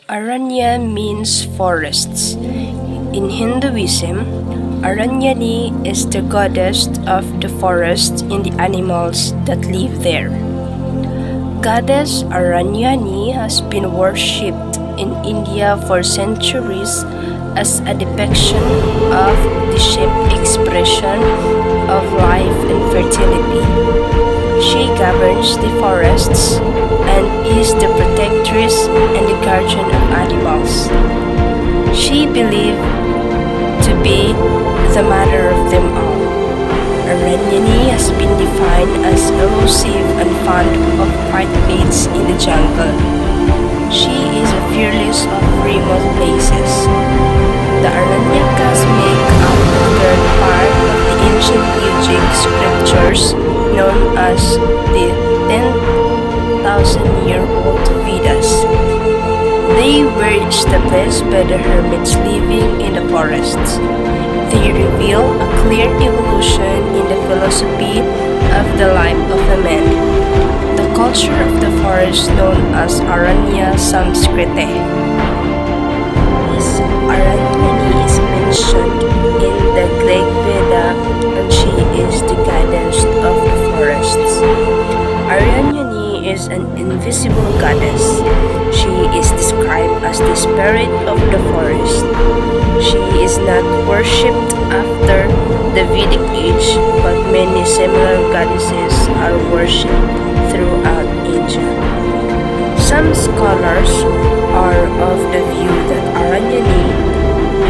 Aranya means forests. In Hinduism, Aranyani is the goddess of the forest and the animals that live there. Goddess Aranyani has been worshipped in India for centuries as a depiction of the shape expression of life and fertility. She governs the forests and is the protectress and the guardian of animals. She believed to be the mother of them all. Aranyani has been defined as elusive and fond of quiet mates in the jungle. She is a fearless of remote places. The Aranyakas make up the third part of the ancient Yogic scriptures known as the 10,000-year-old Vedas. They were established by the hermits living in the forests. They reveal a clear evolution in the philosophy of the life of a man. The culture of the forest known as Aranya Samskriti. Aranyani is mentioned in the Greek Veda and she is the goddess of the forests. Aranyani is an invisible goddess. She is described as the spirit of the forest. She is not worshipped after the Vedic age, but many similar goddesses are worshipped throughout Asia. Some scholars are of the view that Aranyani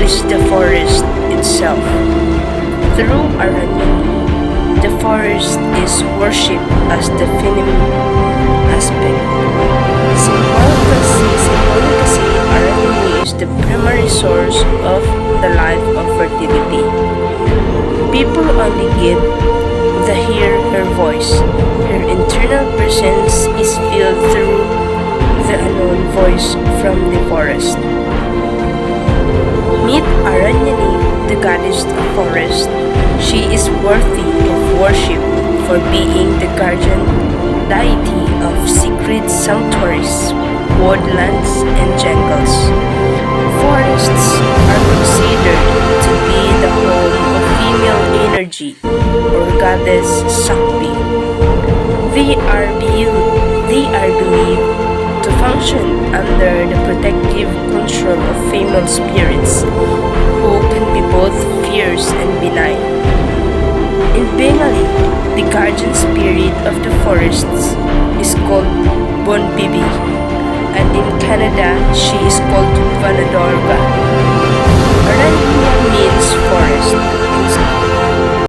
is the forest itself. Through Aranyani, the forest is worshipped as the feminine aspect. Symbolically, Aranyani is the primary source of the life of fertility. People only get to hear her voice. Her internal presence is felt through the unknown voice from the forest. Meet Aranyani, the goddess of forest. She is worthy of worship for being the guardian deity of secret sanctuaries, woodlands, and jungles. Forests are considered to be the home of female energy or goddess Shakti. They are believed to function under the protective control of female spirits who can be both fierce and benign. In Bengali, the guardian spirit of the forests is called Bon Bibi, and in Canada, she is called Vanadorga.